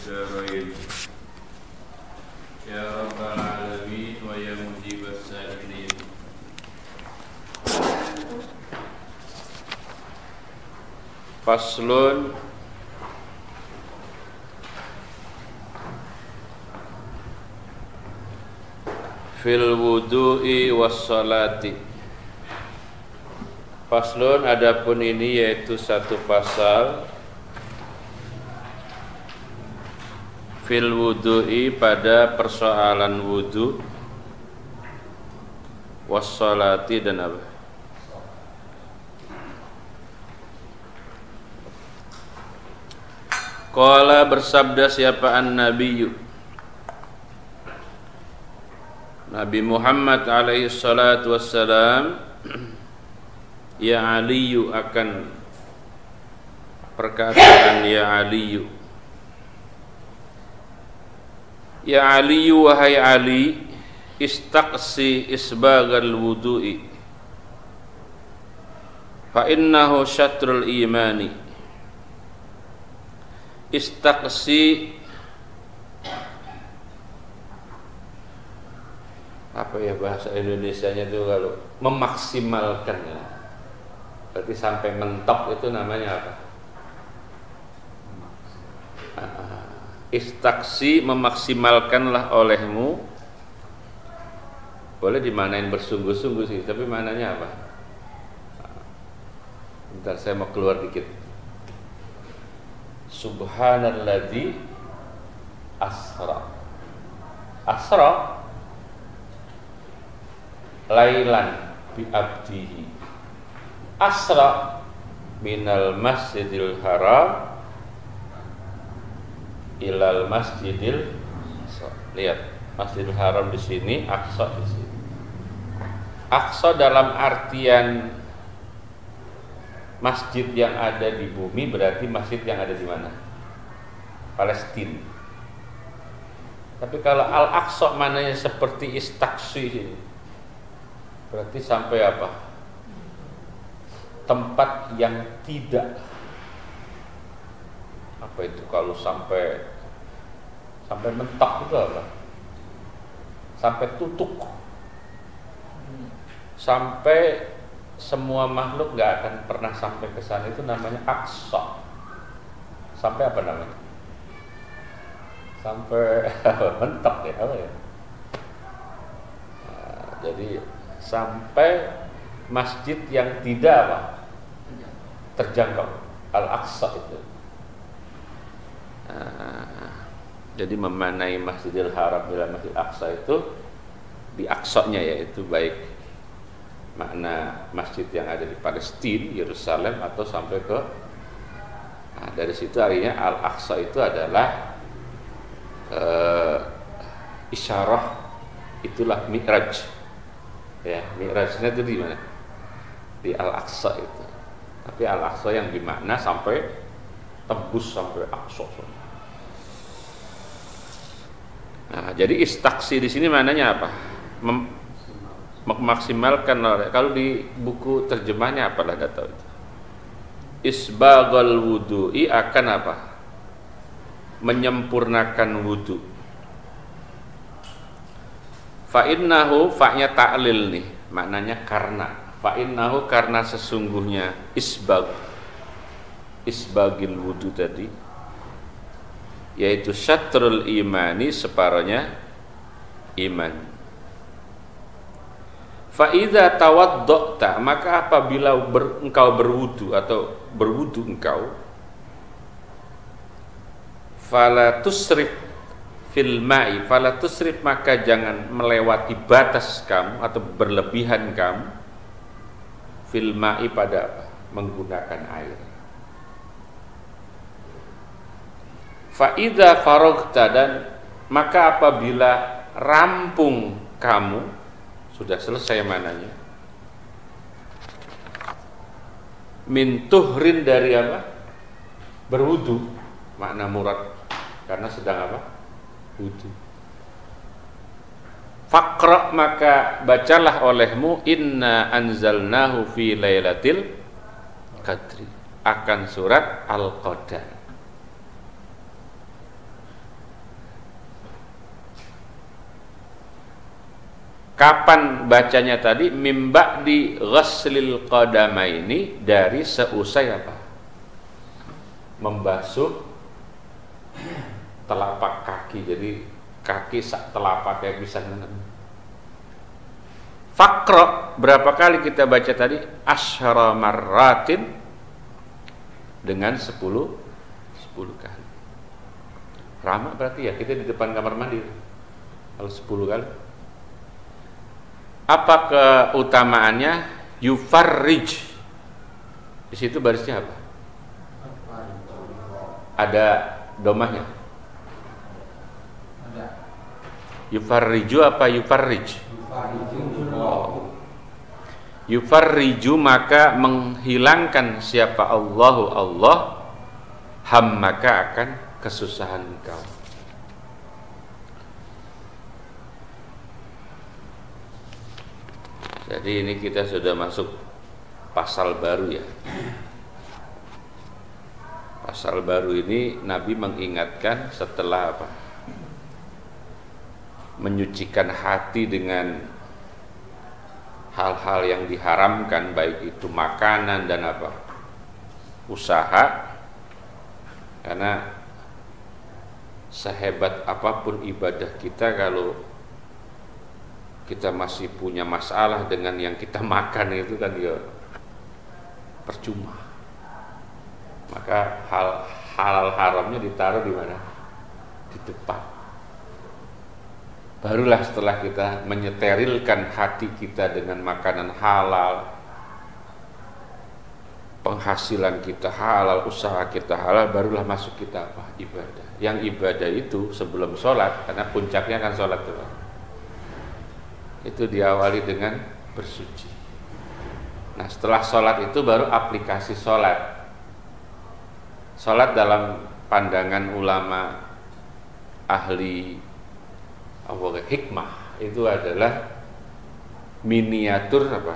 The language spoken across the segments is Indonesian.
الدارين يا رب العالمين ويا مجيب السائلين. Faslun fil wudu'i was salati. Faslun, adapun ini yaitu satu pasal fil wudu'i pada persoalan wudu was salati dan apa? Qala, bersabda siapa an-nabiyyu Nabi Muhammad alaihi salatu wassalam, ya Aliyu, akan perkataan ya Aliyu. Ya Aliyu, wahai Ali, istaqsi isbagal wudu'i fa innahu syatrul imani. Istaqsi apa ya bahasa Indonesianya itu, kalau memaksimalkan ya. Berarti sampai mentok itu namanya apa? Istaqsi, memaksimalkanlah olehmu. Boleh dimanain bersungguh-sungguh sih, tapi mananya apa? Bentar, saya mau keluar dikit. Subhanalladzi asra. Asra lailan bi abdihi. Asra minal masjidil haram ilal masjidil aqsa. Lihat, Masjidil Haram di sini, Aqsa di sini. Aqsa dalam artian masjid yang ada di bumi, berarti masjid yang ada di mana? Palestina. Tapi kalau Al-Aqsa mananya seperti istaqsi, berarti sampai apa? Tempat yang tidak, apa itu kalau sampai mentok itu apa? Sampai tutuk, sampai semua makhluk nggak akan pernah sampai ke sana, itu namanya Aqsa. Sampai apa namanya? Sampai mentok ya, apa ya? Nah, jadi sampai masjid yang tidak apa? Terjangkau, Al-Aqsa itu. Jadi memanai Masjidil Haram bila Masjid Aqsa itu di Aqsa-nya, yaitu baik makna masjid yang ada di Palestina, Yerusalem, atau sampai ke dari situ artinya Al-Aqsa itu adalah isyarah, itulah Mi'raj. Ya, Mi'rajnya itu di mana? Di Al-Aqsa itu. Tapi Al-Aqsa yang bermakna sampai tembus sampai Aqsa. Nah, jadi istaqsi di sini maknanya apa? Memaksimalkan. Kalau di buku terjemahnya apalah, enggak tahu itu. Isbaghal wudu'i, akan apa? Menyempurnakan wudu. Fa innahu, fa-nya ta'lil nih, maknanya karena. Fa innahu, karena sesungguhnya, isbagil wudu tadi, yaitu syatrul imani, separohnya iman. Fa idza tawadda'ta, maka apabila engkau berwudu atau berwudu engkau, fala tusrif fil ma'i, fala tusrif, maka jangan melewati batas kamu atau berlebihan kamu, fil ma'i, pada apa? Menggunakan air. Fa idza faragta, dan maka apabila rampung kamu, sudah selesai mananya, min tuhrin, dari apa? Berwudu, makna murad, karena sedang apa? Wudu. Faqra, maka bacalah olehmu, inna anzalnahu fi lailatil qadri, akan surat Al-Qadar. Kapan bacanya tadi? Mimba di ghaslil qadamaini, dari seusai apa? Membasuh telapak kaki. Jadi kaki sak telapak kayak bisa. Faqra, berapa kali kita baca tadi? Asyara marratin, dengan 10 kali. Ramah berarti ya, kita di depan kamar mandi kalau 10 kali. Apa keutamaannya? Yufarrij. Di situ barisnya apa? Ada domahnya? Yufarriju apa yufarrij? Yufarriju, maka menghilangkan siapa Allahu Allah, hammaka, akan kesusahan engkau. Jadi ini kita sudah masuk pasal baru ya. Pasal baru ini Nabi mengingatkan setelah apa? Menyucikan hati dengan hal-hal yang diharamkan, baik itu makanan dan apa? Usaha. Karena sehebat apapun ibadah kita, kalau kita masih punya masalah dengan yang kita makan, itu kan ya percuma. Maka halal haramnya ditaruh di mana? Di depan. Barulah setelah kita menyeterilkan hati kita dengan makanan halal, penghasilan kita halal, usaha kita halal, barulah masuk kita apa? Ibadah. Yang ibadah itu sebelum sholat, karena puncaknya kan sholat itu diawali dengan bersuci. Nah, setelah sholat itu baru aplikasi sholat. Sholat dalam pandangan ulama ahli hikmah itu adalah miniatur apa?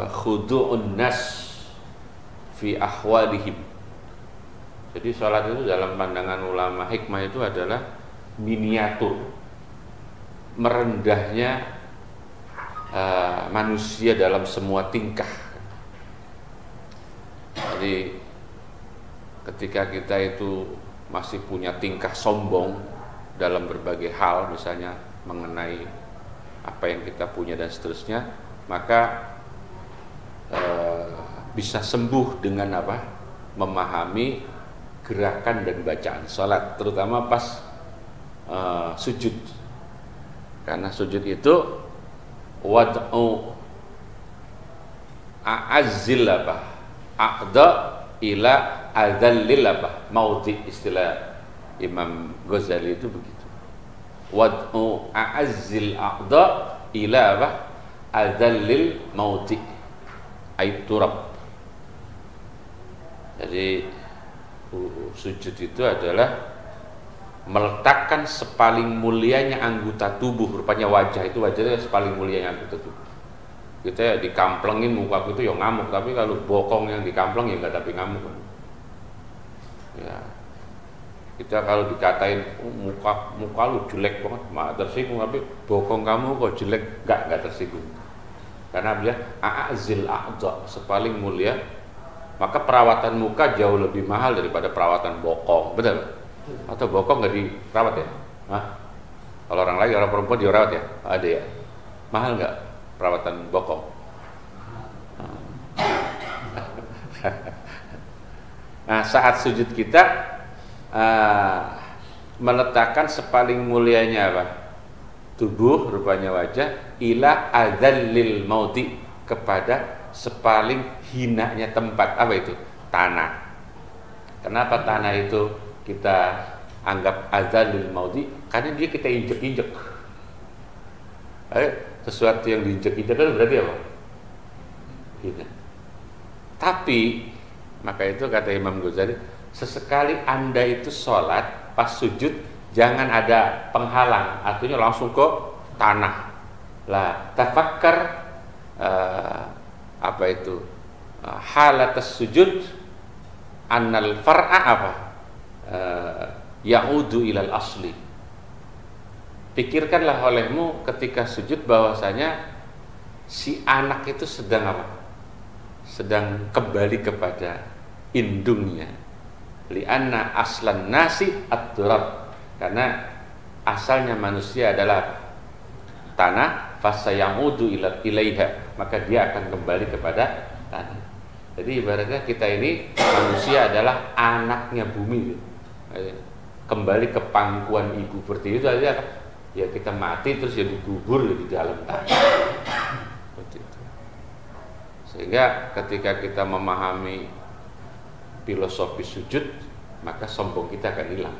Khudu'un nas fi ahwalihim. Jadi sholat itu dalam pandangan ulama hikmah itu adalah miniatur merendahnya manusia dalam semua tingkah. Jadi ketika kita itu masih punya tingkah sombong dalam berbagai hal, misalnya mengenai apa yang kita punya dan seterusnya, maka bisa sembuh dengan apa? Memahami gerakan dan bacaan salat, terutama pas sujud. Karena sujud itu wad'u a'azzil apa? A'da ila adzallil apa? Maudhi, istilah Imam Ghazali itu begitu. Wad'u a'azzil a'da ila apa? Adzallil maudhi, ait turab. Jadi sujud itu adalah meletakkan sepaling mulianya anggota tubuh, rupanya wajah itu, wajahnya sepaling mulianya anggota tubuh. Kita dikamplengin muka itu ya ngamuk, tapi kalau bokong yang dikampleng ya enggak, tapi ngamuk. Ya. Kita kalau dikatain muka lu jelek banget, mak tersinggung, tapi bokong kamu kok jelek, enggak tersinggung. Karena dia a'azil a'dha, sepaling mulia, maka perawatan muka jauh lebih mahal daripada perawatan bokong, betul? Atau bokong nggak dirawat ya? Hah? Kalau orang lagi, orang perempuan dirawat ya? Ada ya? Mahal nggak perawatan bokong? Nah, saat sujud kita meletakkan sepaling mulianya apa? Tubuh, rupanya wajah, ila adzallil mauti, kepada sepaling hinanya tempat. Apa itu? Tanah. Kenapa tanah itu kita anggap adzallil mauti? Karena dia kita injek-injek. Sesuatu yang diinjek-injek kan berarti apa? Hina. Tapi maka itu kata Imam Ghazali, sesekali Anda itu sholat pas sujud jangan ada penghalang, artinya langsung ke tanah. Lah, tafakkar apa itu? Halatas sujud annal far'a apa? Ya'udu ilal asli. pikirkanlah olehmu ketika sujud bahwasanya si anak itu sedang apa? Sedang kembali kepada indungnya. Li'anna aslan nasi ad-turab, karena asalnya manusia adalah tanah, fasayamudu ilaiha, maka dia akan kembali kepada tanah. Jadi ibaratnya kita ini manusia adalah anaknya bumi, kembali ke pangkuan ibu. Seperti itu aja, ya kita mati terus ya dikubur di dalam tanah. Seperti itu. Sehingga ketika kita memahami filosofi sujud, maka sombong kita akan hilang.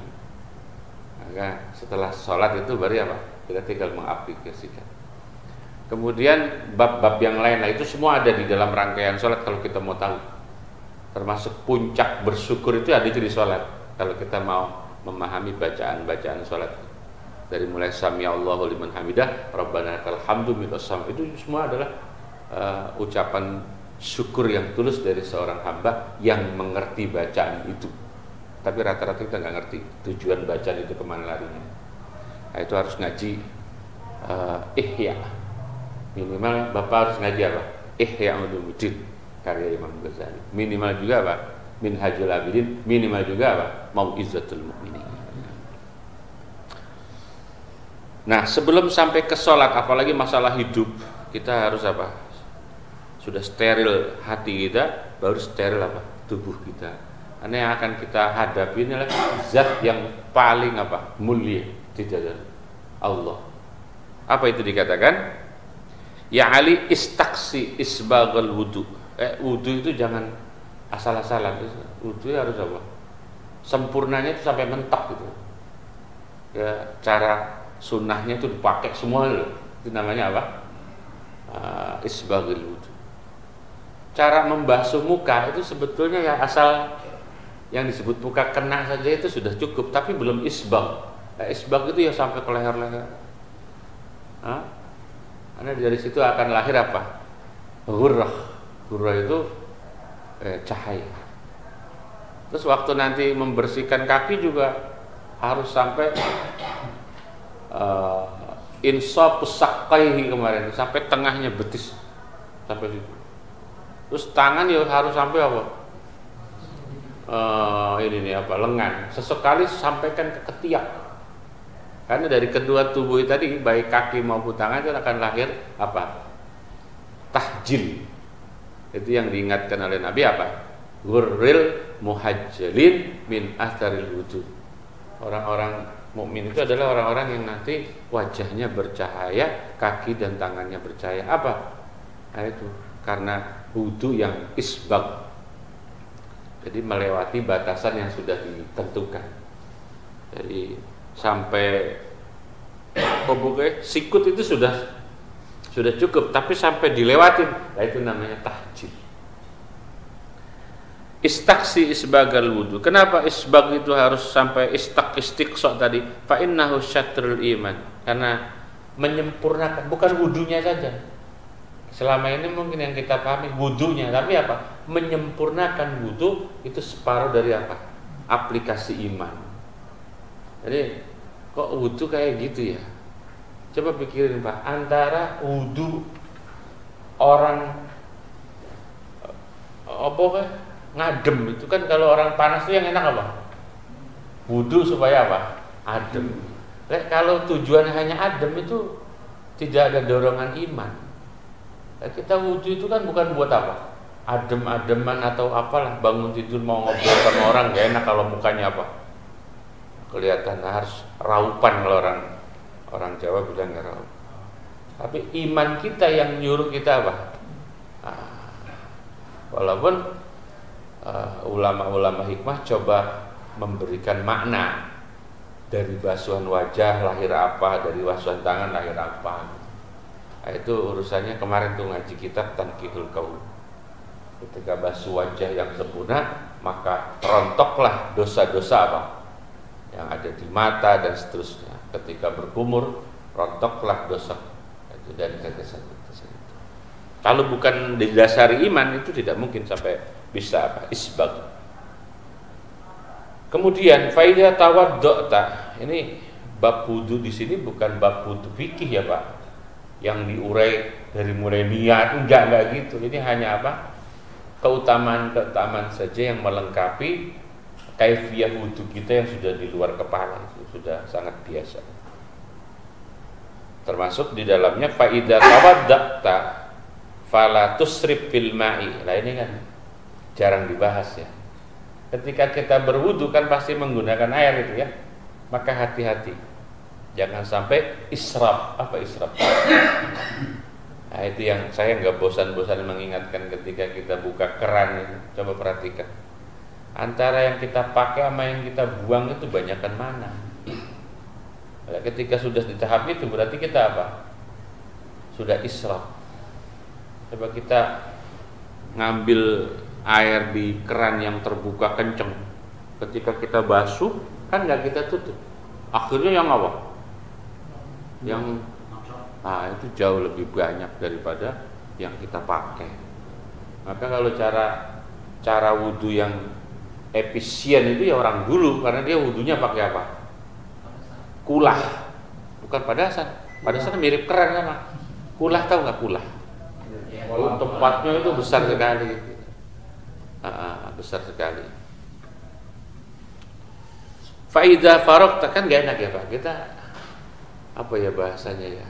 Maka setelah sholat itu baru apa? Kita tinggal mengaplikasikan. Kemudian bab-bab yang lain, itu semua ada di dalam rangkaian sholat kalau kita mau tahu. Termasuk puncak bersyukur itu ada di sholat. Kalau kita mau memahami bacaan-bacaan sholat, dari mulai sami Allahu liman hamidah, Rabbana lakal hamdu minas sam, itu semua adalah ucapan syukur yang tulus dari seorang hamba yang mengerti bacaan itu. Tapi rata-rata kita nggak ngerti tujuan bacaan itu kemana larinya. Nah, itu harus ngaji Ihya. Minimal Bapak harus ngaji apa? Ihya Ulumuddin karya Imam Ghazali. Minimal juga apa? Minhajul Abidin. Minimal juga apa? Mau'izatul Mu'minin. Nah, sebelum sampai ke sholat, apalagi masalah hidup, kita harus apa? Sudah steril hati kita, baru steril apa? Tubuh kita. Karena yang akan kita hadapi adalah zat yang paling apa? Mulia di dalam Allah. Apa itu dikatakan? Ya Ali istaksi isbagal wudu. Wudu itu jangan asal-asalan. Wudu harus apa? Sempurnanya itu sampai mentok gitu. Ya, cara sunnahnya itu dipakai semua loh. Itu namanya apa? Isbagal wudu. Cara membasuh muka itu sebetulnya ya asal yang disebut muka kena saja itu sudah cukup, tapi belum isbag. Isbag itu ya sampai ke leher-leher. Karena dari situ akan lahir apa? Ghurrah. Ghurrah itu cahaya. Terus waktu nanti membersihkan kaki juga harus sampai insafus saqqaihi kemarin, sampai tengahnya betis, sampai situ. Terus tangan ya harus sampai apa? Lengan. Sesekali sampaikan ke ketiak. Karena dari kedua tubuh tadi, baik kaki maupun tangan, itu akan lahir apa? Tahjil. Itu yang diingatkan oleh Nabi apa? Ghurril muhajjalin min atharil wudu. Orang-orang mukmin itu adalah orang-orang yang nanti wajahnya bercahaya, kaki dan tangannya bercahaya. Apa? Nah, itu karena wudu yang isbag. Jadi melewati batasan yang sudah ditentukan. Jadi sampai sikut itu sudah cukup, tapi sampai dilewatin, nah itu namanya tahjil. Istaksi isbagal wudu. Kenapa isbag itu harus sampai istiqsaq tadi? Fa innahu syatrul iman. Karena menyempurnakan, bukan wudunya saja. Selama ini mungkin yang kita pahami wudunya, tapi apa? Menyempurnakan wudu itu separuh dari apa? Aplikasi iman. Jadi kok wudu kayak gitu ya? Coba pikirin Pak, antara wudu orang ngadem itu kan, kalau orang panas itu yang enak apa? Wudu supaya apa? Adem. Kalau tujuan hanya adem itu tidak ada dorongan iman. Kita wudu itu kan bukan buat apa? Adem-ademan atau apalah, bangun tidur mau ngobrol sama orang gak enak kalau mukanya apa? Kelihatan, harus raupan. Kalau orang Jawa bilang raup. Tapi iman kita yang nyuruh kita apa? Walaupun ulama-ulama hikmah coba memberikan makna dari basuhan wajah lahir apa, dari basuhan tangan lahir apa. Nah, itu urusannya kemarin tuh ngaji kitab Tanqihul Qaul. Ketika basuh wajah yang sempurna, maka rontoklah dosa-dosa apa yang ada di mata dan seterusnya. Ketika berkumur, rontoklah dosa itu dan gagasan itu. Kalau bukan didasari iman, itu tidak mungkin sampai bisa apa? Isbag. Kemudian faida tawaddu'ta, ini bab wudu di sini bukan bab wudu fikih ya Pak, yang diurai dari mulai niat, enggak gitu. Ini hanya apa? Keutamaan saja yang melengkapi kaifiyah wudu kita yang sudah di luar kepala, itu sudah sangat biasa. Termasuk di dalamnya faida tawadda'ta fala tusrif fil ma'i. Lah ini kan jarang dibahas ya. Ketika kita berwudu kan pasti menggunakan air itu ya. Maka hati-hati. Jangan sampai israf. Apa israf? Nah, itu yang saya nggak bosan-bosan mengingatkan ketika kita buka keran ini. Coba perhatikan. Antara yang kita pakai sama yang kita buang itu banyakkan mana? Nah, ketika sudah di tahap itu berarti kita apa? Sudah israf. Coba kita ngambil air di keran yang terbuka kenceng. Ketika kita basuh kan nggak kita tutup. Akhirnya yang apa? Yang itu jauh lebih banyak daripada yang kita pakai. Maka kalau cara wudu yang efisien itu ya orang dulu, karena dia wudunya pakai apa? Kulah, bukan padasan. Padasan mirip keran sama. Kulah, tahu nggak kulah? Tempatnya itu besar sekali, besar sekali. Faida farok kan gak enak ya Pak. Kita apa ya bahasanya ya?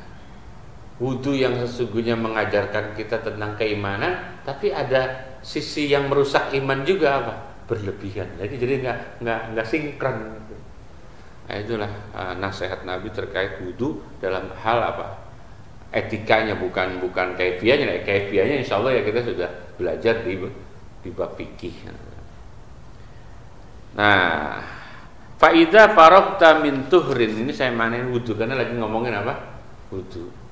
Wudu yang sesungguhnya mengajarkan kita tentang keimanan, tapi ada sisi yang merusak iman juga apa? Berlebihan. Jadi nggak sinkron. Nah, itulah nasihat Nabi terkait wudu dalam hal apa? Etikanya bukan kaifiyahnya. Kaifiyahnya insya Allah ya kita sudah belajar di bab fikih. Nah, faida faragta min tuhrin, ini saya manain wudu karena lagi ngomongin apa? Wudu.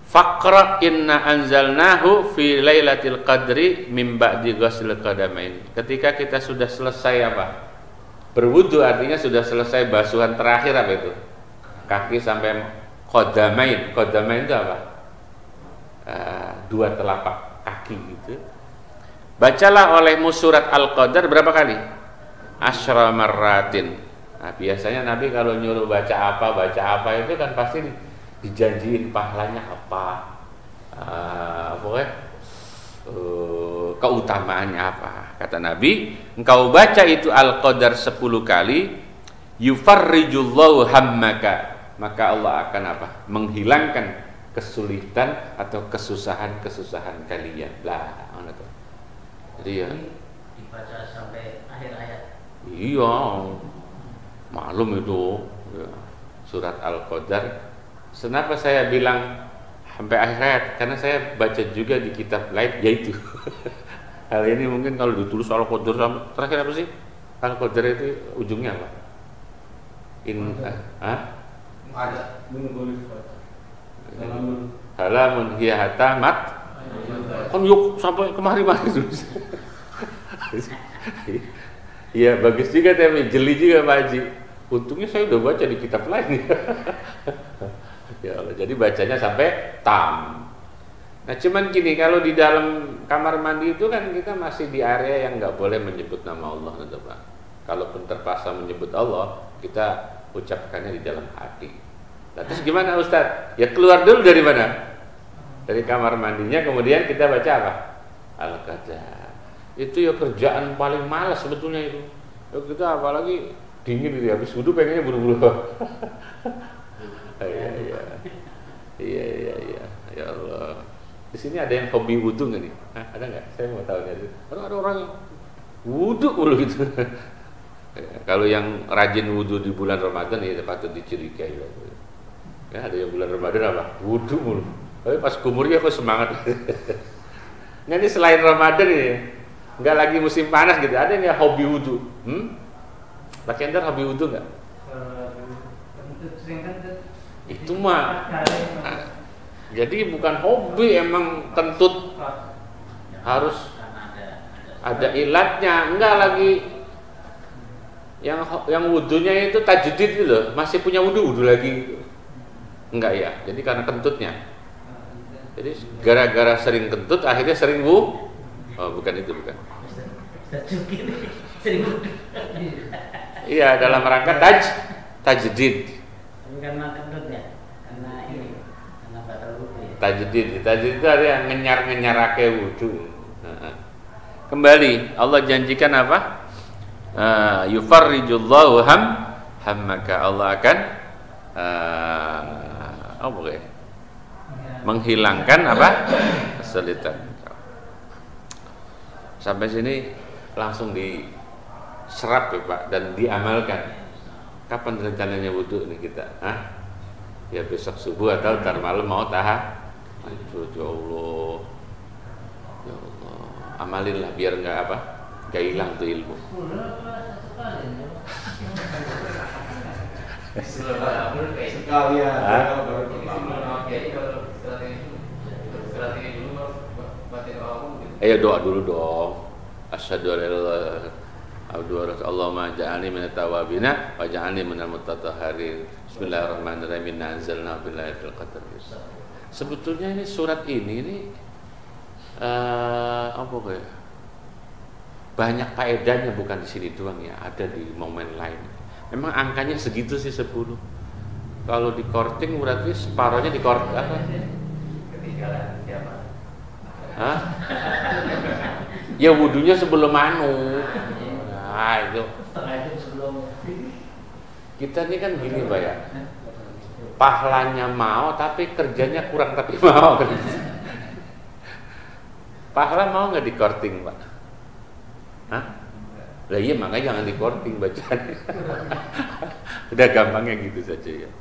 Faqra inna anzalnahu fi lailatul qadri min ba'di ghusl qadamain. Ketika kita sudah selesai apa? Berwudu artinya sudah selesai basuhan terakhir apa itu? Kaki sampai qadamain. Qadamain itu apa? Dua telapak kaki gitu. Bacalah olehmu surat Al-Qadar berapa kali? Asyra marratin. Nah, biasanya Nabi kalau nyuruh baca apa itu kan pasti dijanjiin pahalanya apa, pokoknya keutamaannya apa. Kata Nabi, engkau baca itu Al-Qadar 10 kali, yufarrijullahu hammaka, maka Allah akan apa? Menghilangkan kesulitan atau kesusahan kalian. Lah, jadi ya dibaca sampai akhir ayat. Iya, maklum itu ya, surat Al-Qadar. Kenapa saya bilang sampai akhir ayat? Karena saya baca juga di kitab lain yaitu hal ini mungkin kalau ditulis Al-Qadar terakhir apa sih? Al-Qadar itu ujungnya apa? Ada halamun hiya hatamat. Kan yuk sampai kemari-mari terus. Iya bagus juga tapi jeli juga Pak Haji. Untungnya saya udah baca di kitab lain. Ya Allah, jadi bacanya sampai tam. Nah cuman gini, kalau di dalam kamar mandi itu kan kita masih di area yang nggak boleh menyebut nama Allah, gitu Pak. Kalaupun terpaksa menyebut Allah, kita ucapkannya di dalam hati. Nah, terus gimana Ustadz? Ya keluar dulu dari mana? Dari kamar mandinya, kemudian kita baca apa? Al-Qadar. Itu ya kerjaan paling malas sebetulnya itu. Ya, kita apalagi dingin gitu, habis wudu pengennya buru-buru. Iya. Ya Allah. Di sini ada yang hobi wudu nggak nih? Ada nggak? Saya mau tahu nih. Ada orang yang wudu mulu gitu. Ya, kalau yang rajin wudu di bulan Ramadan ya patut dicurigai. Ya, ada yang bulan Ramadan apa? Wudu mulu. Tapi pas kumurnya kok semangat. Nah, ini selain Ramadan ini, nggak lagi musim panas gitu. Ada yang hobi wudu? Pak Cender hobi wudu nggak? Itu mah. Jadi bukan hobi, emang kentut harus ada ilatnya. Enggak lagi yang wudunya itu tajdid itu loh, masih punya wudu lagi. Enggak ya. Jadi karena kentutnya. Jadi gara-gara sering kentut akhirnya sering wudu. Oh, bukan itu, bukan. Iya, dalam rangka tajdid. karena kendut ya, karena ini, karena batal wudhu ya. Tajdid itu ada yang ngenyar-ngenyarake wudu. Kembali Allah janjikan apa? Yufarrijullahu hammaka. Allah akan menghilangkan apa? Kesulitan. Sampai sini langsung diserap ya Pak dan diamalkan. Kapan rencananya wudhu nih kita? Ya besok subuh atau ntar malam mau tahajud. Ya Allah, ya Allah, amalilah biar nggak hilang tuh ilmu. Sekali ya. Ayo doa dulu dong. Asyhadu an la ilaha illallah Allahumma ja'alni minat tawabina wa ja'alni minal mutatahhirin. Bismillahirrahmanirrahim. Inna anzalna fi lailatul qadr. Sebetulnya ini surat ini banyak faedahnya, bukan di sini doang ya, ada di momen lain. Memang angkanya segitu sih 10. Kalau di korting berarti separohnya di korting apa? Ketinggalan siapa? Ya wudunya sebelum anu. Nah itu. Setengah jam sebelum. Kita ini kan gini Pak ya. Pahalanya mau tapi kerjanya kurang tapi mau. Pahala mau nggak di korting Pak? Lah iya makanya jangan di korting bacaan. Udah gampangnya gitu saja ya.